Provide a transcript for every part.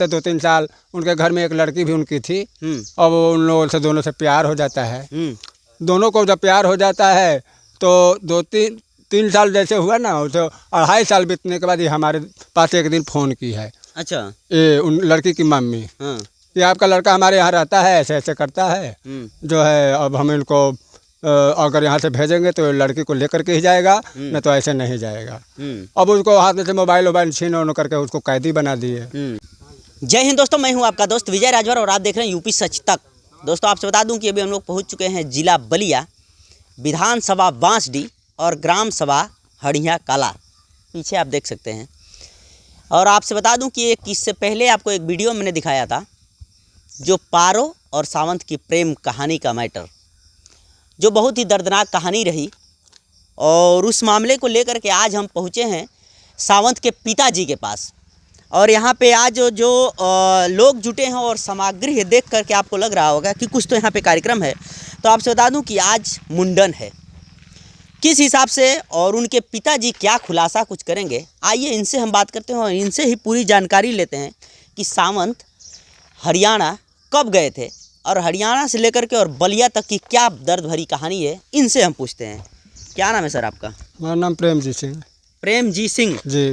2-3 साल उनके घर में एक लड़की भी उनकी थी। अब उन लोगों से दोनों से प्यार हो जाता है। दोनों को जब प्यार हो जाता है तो 2-3 साल जैसे हुआ ना, तो 2.5 साल बीतने के बाद ये हमारे पास एक दिन फ़ोन की है। अच्छा। ये उन लड़की की मम्मी कि आपका लड़का हमारे यहाँ रहता है, ऐसे ऐसे करता है, जो है अब हम इनको अगर यहाँ से भेजेंगे तो लड़की को लेकर के ही जाएगा, न तो ऐसे नहीं जाएगा। अब उसको हाथ में से मोबाइल छीन उन करके उसको कैदी बना दिए। जय हिंद दोस्तों, मैं हूं आपका दोस्त विजय राजभर और आप देख रहे हैं यूपी सच तक। दोस्तों आपसे बता दूं कि अभी हम लोग पहुंच चुके हैं जिला बलिया, विधानसभा बांसडीह और ग्राम सभा हड़िया कला, पीछे आप देख सकते हैं। और आपसे बता दूं कि एक इससे पहले आपको एक वीडियो मैंने दिखाया था, जो पारो और सावंत की प्रेम कहानी का मैटर, जो बहुत ही दर्दनाक कहानी रही। और उस मामले को लेकर के आज हम पहुँचे हैं सावंत के पिताजी के पास। और यहाँ पे आज जो लोग जुटे हैं और सामग्री देख करके आपको लग रहा होगा कि कुछ तो यहाँ पे कार्यक्रम है। तो आपसे बता दूं कि आज मुंडन है, किस हिसाब से और उनके पिताजी क्या खुलासा कुछ करेंगे, आइए इनसे हम बात करते हैं और इनसे ही पूरी जानकारी लेते हैं कि सावंत हरियाणा कब गए थे और हरियाणा से लेकर के और बलिया तक की क्या दर्द भरी कहानी है, इनसे हम पूछते हैं। क्या नाम है सर आपका? मेरा नाम प्रेमजीत सिंह। प्रेमजीत सिंह जी।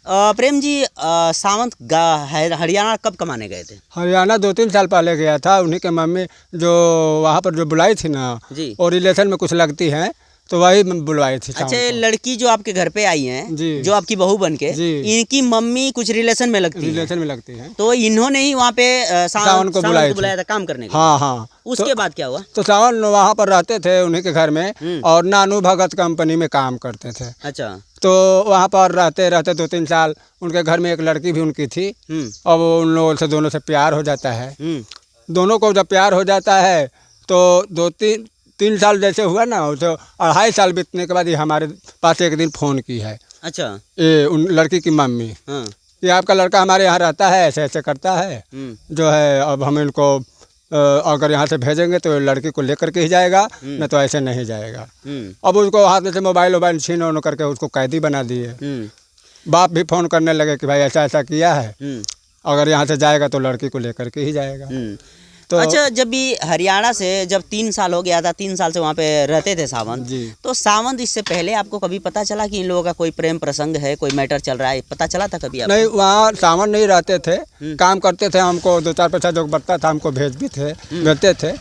प्रेम जी, सावंत हरियाणा कब कमाने गए थे? हरियाणा 2-3 साल पहले गया था। उन्हीं के मम्मी जो वहाँ पर जो बुलाई थी ना जी, और रिलेशन में कुछ लगती हैं, तो वही बुलवाई थी। अच्छा, ये लड़की जो आपके घर पे आई हैं, जो आपकी बहू बन के, इनकी मम्मी कुछ रिलेशन में लगती हैं। तो इन्होंने ही वहाँ पे सावंत को बुलाया था काम करने के लिए। हाँ। उसके बाद क्या हुआ? तो सावन वहाँ पर रहते थे उन्हीं के घर में और नानू भगत कंपनी में काम करते थे। अच्छा। तो वहाँ पर रहते 2-3 साल उनके घर में एक लड़की भी उनकी थी। अब उन लोगों से दोनों से प्यार हो जाता है। दोनों को जब प्यार हो जाता है तो 2-3 साल जैसे हुआ ना, तो 2.5 साल बीतने के बाद ये हमारे पास एक दिन फ़ोन की है। अच्छा। ये उन लड़की की मम्मी कि आपका लड़का हमारे यहाँ रहता है, ऐसे ऐसे करता है, जो है अब हम इनको अगर यहाँ से भेजेंगे तो लड़की को लेकर के ही जाएगा, न तो ऐसे नहीं जाएगा। अब उसको हाथ में से मोबाइल छीन उन करके उसको कैदी बना दिए। बाप भी फ़ोन करने लगे कि भाई ऐसा ऐसा किया है, अगर यहाँ से जाएगा तो लड़की को लेकर के ही जाएगा। तो अच्छा, जब भी हरियाणा से जब 3 साल हो गया था, 3 साल से वहाँ पे रहते थे सावंत, तो सावंत इससे पहले आपको कभी पता चला कि इन लोगों का कोई प्रेम प्रसंग है, कोई मैटर चल रहा है, पता चला था कभी आपको? नहीं, वहाँ सावंत नहीं रहते थे, काम करते थे। हमको 2-4 पैसा जो बढ़ता था हमको भेजते थे।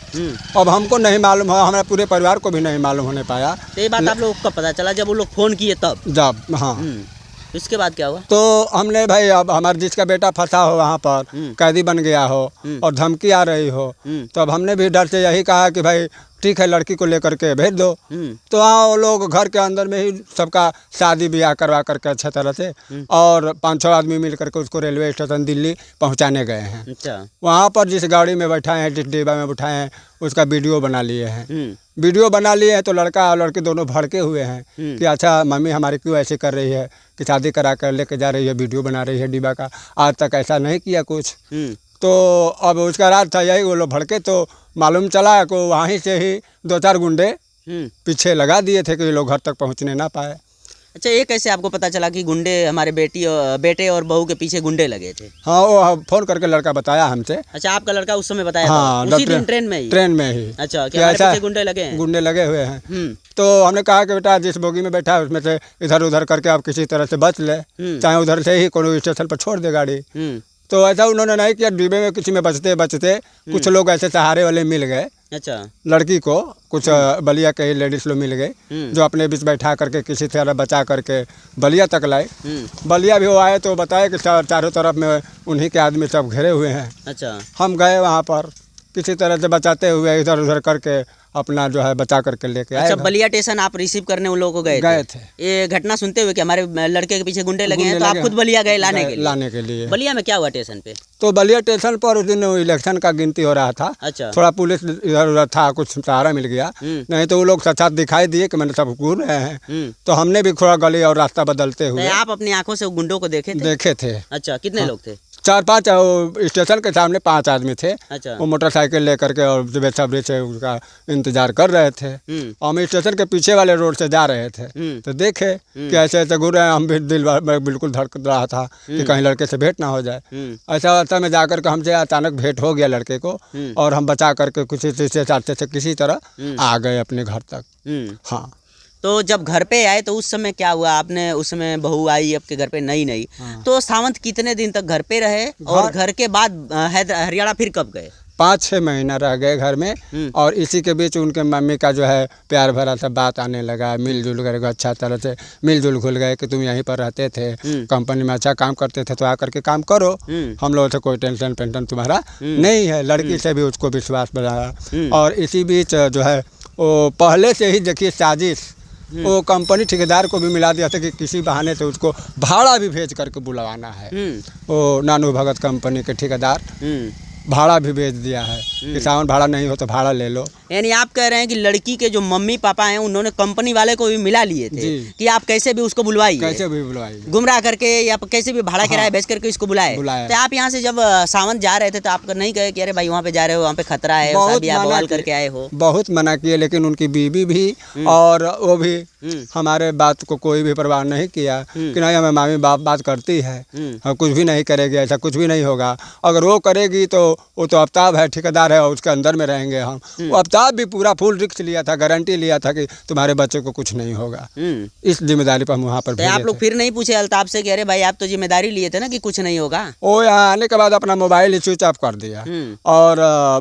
अब हमको नहीं मालूम है, हमारे पूरे परिवार को भी नहीं मालूम होने पाया। तो ये बात आप लोगों को कब पता चला? जब वो लोग फ़ोन किए तब? जब, हाँ। इसके बाद क्या हुआ? तो हमने भाई, अब हमारे जिसका बेटा फंसा हो वहाँ पर, कैदी बन गया हो और धमकी आ रही हो, तो अब हमने भी डर से यही कहा कि भाई ठीक है, लड़की को लेकर के भेज दो। तो वहाँ वो लोग घर के अंदर में ही सबका शादी ब्याह करवा करके अच्छे तरह से, और 5-6 आदमी मिल करके उसको रेलवे स्टेशन दिल्ली पहुँचाने गए हैं। अच्छा। वहाँ पर जिस गाड़ी में बैठाए हैं, जिस डिब्बा में बैठाए हैं, उसका वीडियो बना लिए हैं। वीडियो बना लिए हैं तो लड़का और लड़की दोनों भड़के हुए हैं कि अच्छा मम्मी हमारी क्यों ऐसे कर रही है, कि शादी करा कर लेके जा रही है, वीडियो बना रही है डिब्बा का, आज तक ऐसा नहीं किया कुछ। तो अब उसका राज था यही, वो लोग भड़के तो मालूम चला को वहीं से ही 2-4 गुंडे पीछे लगा दिए थे कि ये लोग घर तक पहुंचने ना पाए। अच्छा, ये कैसे आपको पता चला कि गुंडे हमारे बेटे और बहू के पीछे गुंडे लगे थे? हाँ, वो फ़ोन करके लड़का बताया हमसे। अच्छा, आपका लड़का उस समय बताया? हाँ, था उसी दिन ट्रेन में ही? ट्रेन में ही। अच्छा, कि हमारे पीछे गुंडे लगे हैं? गुंडे लगे हुए हैं। तो हमने कहा कि बेटा जिस बोगी में बैठा है उसमें से इधर उधर करके आप किसी तरह से बच ले, चाहे उधर से ही कोनो स्टेशन पर छोड़ दे गाड़ी। तो ऐसा उन्होंने नहीं किया। डिब्बे में किसी में बचते बचते कुछ लोग ऐसे सहारे वाले मिल गए। अच्छा। लड़की को कुछ बलिया के ही लेडीज लोग मिल गए, जो अपने बीच बैठा करके किसी तरह बचा करके बलिया तक लाए। बलिया भी वो आए तो बताए कि चारों तरफ में उन्हीं के आदमी सब घेरे हुए हैं। अच्छा। हम गए वहाँ पर किसी तरह से बचाते हुए, इधर उधर करके अपना जो है बचा करके लेके आए। अच्छा, बलिया स्टेशन आप रिसीव करने उन लोगों को गए थे? ये घटना सुनते हुए कि हमारे लड़के के पीछे गुंडे लगे हैं, तो आप खुद बलिया गए लाने के लिए? बलिया में क्या हुआ स्टेशन पे? तो बलिया स्टेशन पर उस दिन इलेक्शन का गिनती हो रहा था। अच्छा। थोड़ा पुलिस इधर उधर था, कुछ सहारा मिल गया, नहीं तो वो लोग साथ दिखाई दिए कि मैंने सब घूर रहे हैं। तो हमने भी थोड़ा गली और रास्ता बदलते हुए। आप अपनी आंखों से गुंडों को देखे थे? देखे थे। अच्छा, कितने लोग थे? 4-5 वो स्टेशन के सामने 5 आदमी थे। अच्छा। वो मोटरसाइकिल लेकर के और बेसब्री से उसका इंतजार कर रहे थे। और हम स्टेशन के पीछे वाले रोड से जा रहे थे तो देखे कि ऐसे ऐसे घूर रहे हैं। हम भी दिल में बिल्कुल धड़क रहा था कि कहीं लड़के से भेंट ना हो जाए। ऐसा अवस्था में जाकर के हमसे अचानक भेंट हो गया लड़के को और हम बचा करके किसी से किसी तरह आ गए अपने घर तक। हाँ। तो जब घर पे आए तो उस समय क्या हुआ? आपने उस समय बहू आई आपके घर पे नई तो सावंत कितने दिन तक घर पे रहे और घर के बाद हरियाणा फिर कब गए? 5-6 महीना रह गए घर में। और इसी के बीच उनके मम्मी का जो है प्यार भरा सा बात आने लगा। मिलजुल कर अच्छा तरह से मिलजुल घुल गए कि तुम यहीं पर रहते थे, कंपनी में अच्छा काम करते थे तो आकर के काम करो, हम लोगों से कोई टेंशन पेंशन तुम्हारा नहीं है। लड़की से भी उसको विश्वास बढ़ाया। और इसी बीच जो है वो पहले से ही देखिए साजिश, वो कंपनी ठेकेदार को भी मिला दिया था कि किसी बहाने से उसको भाड़ा भी भेज करके बुलवाना है। वो नानू भगत कंपनी के ठेकेदार भाड़ा भी भेज दिया है कि सावन भाड़ा नहीं हो तो भाड़ा ले लो। यानी आप कह रहे हैं कि लड़की के जो मम्मी पापा हैं उन्होंने कंपनी वाले को भी मिला लिए थे कि आप कैसे भी उसको बुलवाइए, कैसे भी बुलवाइए, गुमराह करके या कैसे भी भाड़ा किराया भेज करके इसको बुलाए। तो आप यहाँ से जब सावन जा रहे थे तो आप नहीं कहे कि अरे भाई वहाँ पे जा रहे हो, वहाँ पे खतरा है, बवाल करके आए हो? बहुत मना किए, लेकिन उनकी बीवी भी और वो भी हमारे बात को कोई भी परवाह नहीं किया कि नहीं हमें मामी बाप बात करती है, हम कुछ भी नहीं करेगी, ऐसा कुछ भी नहीं होगा। अगर वो करेगी तो वो तो आफ्ताब है, ठेकेदार है और उसके अंदर में रहेंगे हम। वो आफ्ताब भी पूरा फुल रिस्क लिया था, गारंटी लिया था कि तुम्हारे बच्चे को कुछ नहीं होगा। इस जिम्मेदारी पर हम वहाँ पर भेजे आप लोग फिर नहीं पूछे अल्ताफ से कि अरे भाई आप तो जिम्मेदारी लिए थे ना कि कुछ नहीं होगा? वो यहाँ आने के बाद अपना मोबाइल स्विच ऑफ कर दिया और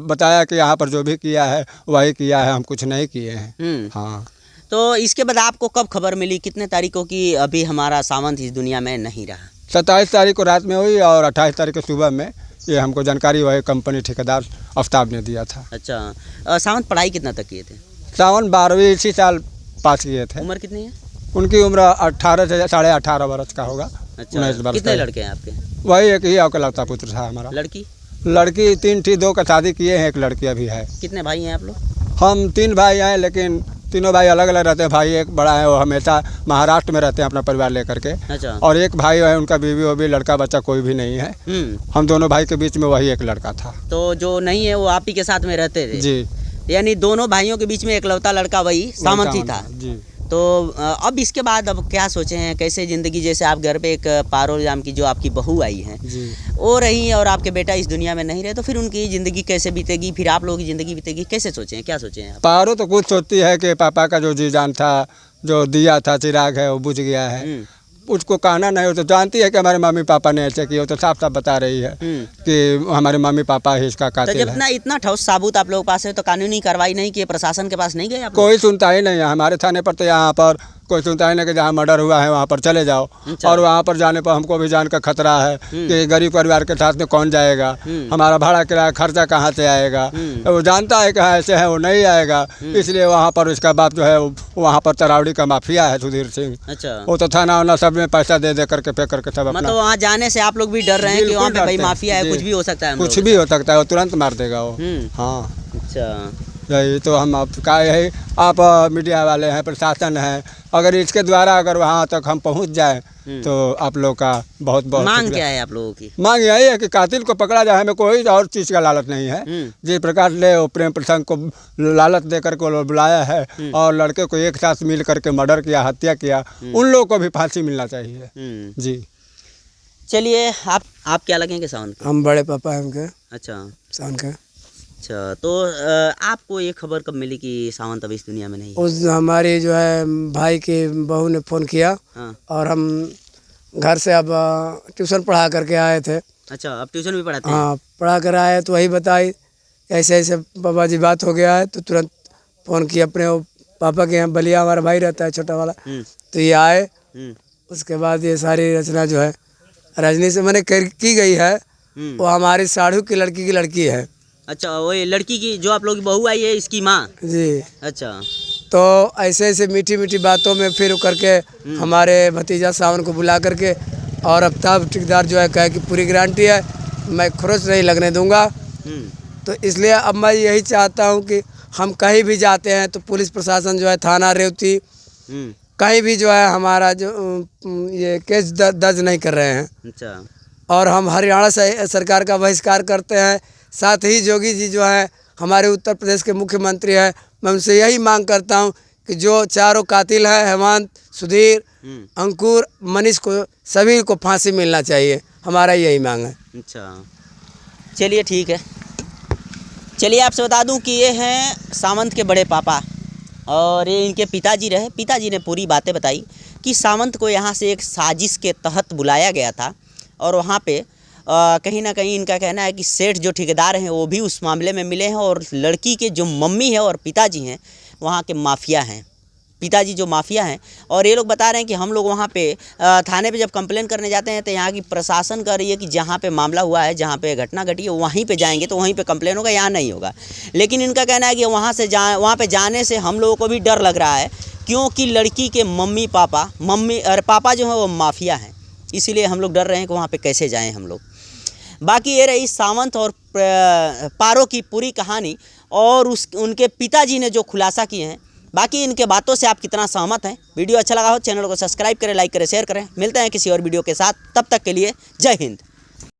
बताया कि यहाँ पर जो भी किया है वही किया है, हम कुछ नहीं किए हैं। हाँ। तो इसके बाद आपको कब खबर मिली, कितने तारीखों की अभी हमारा सावंत इस दुनिया में नहीं रहा? 27 तारीख को रात में हुई और 28 तारीख को सुबह में ये हमको जानकारी वही कंपनी ठेकेदार आफ्ताब ने दिया था। अच्छा। सावंत पढ़ाई कितना तक किए थे? सावन 12वीं इसी साल पास किए थे। उम्र कितनी है उनकी? उम्र 18 से 18.5 वर्ष का होगा। 19 वर्ष। कितने लड़के हैं आपके? वही एक ही अकेलौता पुत्र था हमारा। लड़की 3 थी, 2 का शादी किए हैं, एक लड़की अभी है। कितने भाई हैं आप लोग? हम 3 भाई हैं, लेकिन तीनों भाई अलग अलग रहते हैं। भाई एक बड़ा है, वो हमेशा महाराष्ट्र में रहते हैं अपना परिवार लेकर के। अच्छा। और एक भाई है, उनका बीवी वो भी, लड़का बच्चा कोई भी नहीं है। हम दोनों भाई के बीच में वही एक लड़का था। तो जो नहीं है वो आप ही के साथ में रहते थे? जी। यानी दोनों भाइयों के बीच में एकलौता लड़का वही सावंत ही था। जी। तो अब इसके बाद अब क्या सोचे हैं, कैसे ज़िंदगी? जैसे आप घर पे एक पारुल नाम की जो आपकी बहू आई है वो रही और आपके बेटा इस दुनिया में नहीं रहे, तो फिर उनकी ज़िंदगी कैसे बीतेगी, फिर आप लोगों की ज़िंदगी बीतेगी, कैसे सोचे हैं, क्या सोचे हैं आप? पारो तो कुछ सोचती है कि पापा का जो जी जान था, जो दिया था चिराग है वो बुझ गया है। उसको कहना नहीं हो तो जानती है कि हमारे मम्मी पापा ने ऐसे किया, तो साफ साफ बता रही है कि हमारे मम्मी पापा ही इसका कातिल है। तो जब इतना ठोस साबुत आप लोगों के पास है तो कानूनी कार्रवाई नहीं की, प्रशासन के पास नहीं गए आप? कोई सुनता ही नहीं है हमारे थाने पर। तो यहाँ पर कोई सुनता ही नहीं कि जहाँ मर्डर हुआ है वहाँ पर चले जाओ। और वहाँ पर जाने पर हमको भी जान का खतरा है कि गरीब परिवार के साथ में कौन जाएगा, हमारा भाड़ा किराया खर्चा कहाँ से आएगा। वो जानता है कि ऐसे है वो नहीं आएगा, इसलिए वहाँ पर उसका बाप जो है वहाँ पर तरावड़ी का माफिया है सुधीर सिंह। अच्छा। वो तो थाना वाना सब में पैसा दे दे करके पे करके सब अपना। मतलब वहाँ जाने से आप लोग भी डर रहे हैं कि वहाँ पे भाई माफिया है, कुछ भी हो सकता है? कुछ भी हो सकता है, वो तुरंत मार देगा वो। हाँ। अच्छा। यही तो हम आपका यही आप मीडिया वाले हैं, प्रशासन है, अगर इसके द्वारा अगर वहाँ तक हम पहुँच जाए तो आप लोग का बहुत बहुत मांग क्या है आप लोगों की? मांग यही है कि कातिल को पकड़ा जाए, हमें कोई और चीज़ का लालच नहीं है। जिस प्रकार से वो प्रेम प्रसंग को लालच दे करके बुलाया है और लड़के को एक साथ मिल करके मर्डर किया, हत्या किया, उन लोगों को भी फांसी मिलना चाहिए। जी। चलिए आप क्या लगेंगे सावन के? हम बड़े पापा हैं उनके। अच्छा। सावन के। अच्छा। तो आपको ये खबर कब मिली कि सावंत अब इस दुनिया में नहीं? उस हमारी जो है भाई की बहू ने फ़ोन किया। हाँ। और हम घर से अब ट्यूशन पढ़ा करके आए थे। अच्छा, अब ट्यूशन भी पढ़ाते हैं? हाँ, पढ़ा कर आए तो वही बताई ऐसे ऐसे बाबा जी बात हो गया है, तो तुरंत फ़ोन किया अपने वो पापा के यहाँ। बलिया हमारा भाई रहता है छोटा वाला, तो ये आए। उसके बाद ये सारी रचना जो है रजनी से मैंने की गई है, वो हमारी साढ़ू की लड़की है। अच्छा, वो लड़की की जो आप लोग की बहू आई है इसकी माँ? जी। अच्छा। तो ऐसे ऐसे मीठी मीठी बातों में फिर करके हमारे भतीजा सावन को बुला करके, और आफ्ताब ठेकेदार जो है कहे कि पूरी गारंटी है, मैं खरोच नहीं लगने दूंगा। तो इसलिए अब मैं यही चाहता हूँ कि हम कहीं भी जाते हैं तो पुलिस प्रशासन जो है थाना रेवती कहीं भी जो है हमारा जो ये केस दर्ज नहीं कर रहे हैं। अच्छा। और हम हरियाणा सरकार का बहिष्कार करते हैं। साथ ही योगी जी जो है हमारे उत्तर प्रदेश के मुख्यमंत्री हैं, मैं उनसे यही मांग करता हूं कि जो चारों कातिल हैं, हेमंत, सुधीर, अंकुर, मनीष को सभी को फांसी मिलना चाहिए, हमारा यही मांग है। अच्छा, चलिए ठीक है। चलिए आपसे बता दूं कि ये हैं सावंत के बड़े पापा और ये इनके पिताजी रहे। पिताजी ने पूरी बातें बताई कि सावंत को यहाँ से एक साजिश के तहत बुलाया गया था और वहाँ पे कहीं ना कहीं इनका कहना है कि सेठ जो ठेकेदार हैं वो भी उस मामले में मिले हैं और लड़की के जो मम्मी है और पिताजी हैं वहाँ के माफिया हैं, पिताजी जो माफिया हैं। और ये लोग बता रहे हैं कि हम लोग वहाँ पे थाने पे जब कंप्लेन करने जाते हैं तो यहाँ की प्रशासन कह रही है कि जहाँ पे मामला हुआ है, जहाँ पे घटना घटी है वहीं पे जाएंगे तो वहीं पे कंप्लेन होगा, यहाँ नहीं होगा। लेकिन इनका कहना है कि वहाँ पे जाने से हम लोगों को भी डर लग रहा है, क्योंकि लड़की के पापा जो है वो माफिया हैं, इसीलिए हम लोग डर रहे हैं कि वहाँ पे कैसे जाएँ हम लोग। बाकी ये रही सावंत और पारो की पूरी कहानी और उनके पिताजी ने जो खुलासा किए हैं। बाकी इनके बातों से आप कितना सहमत हैं? वीडियो अच्छा लगा हो चैनल को सब्सक्राइब करें, लाइक करें, शेयर करें। मिलते हैं किसी और वीडियो के साथ, तब तक के लिए जय हिंद।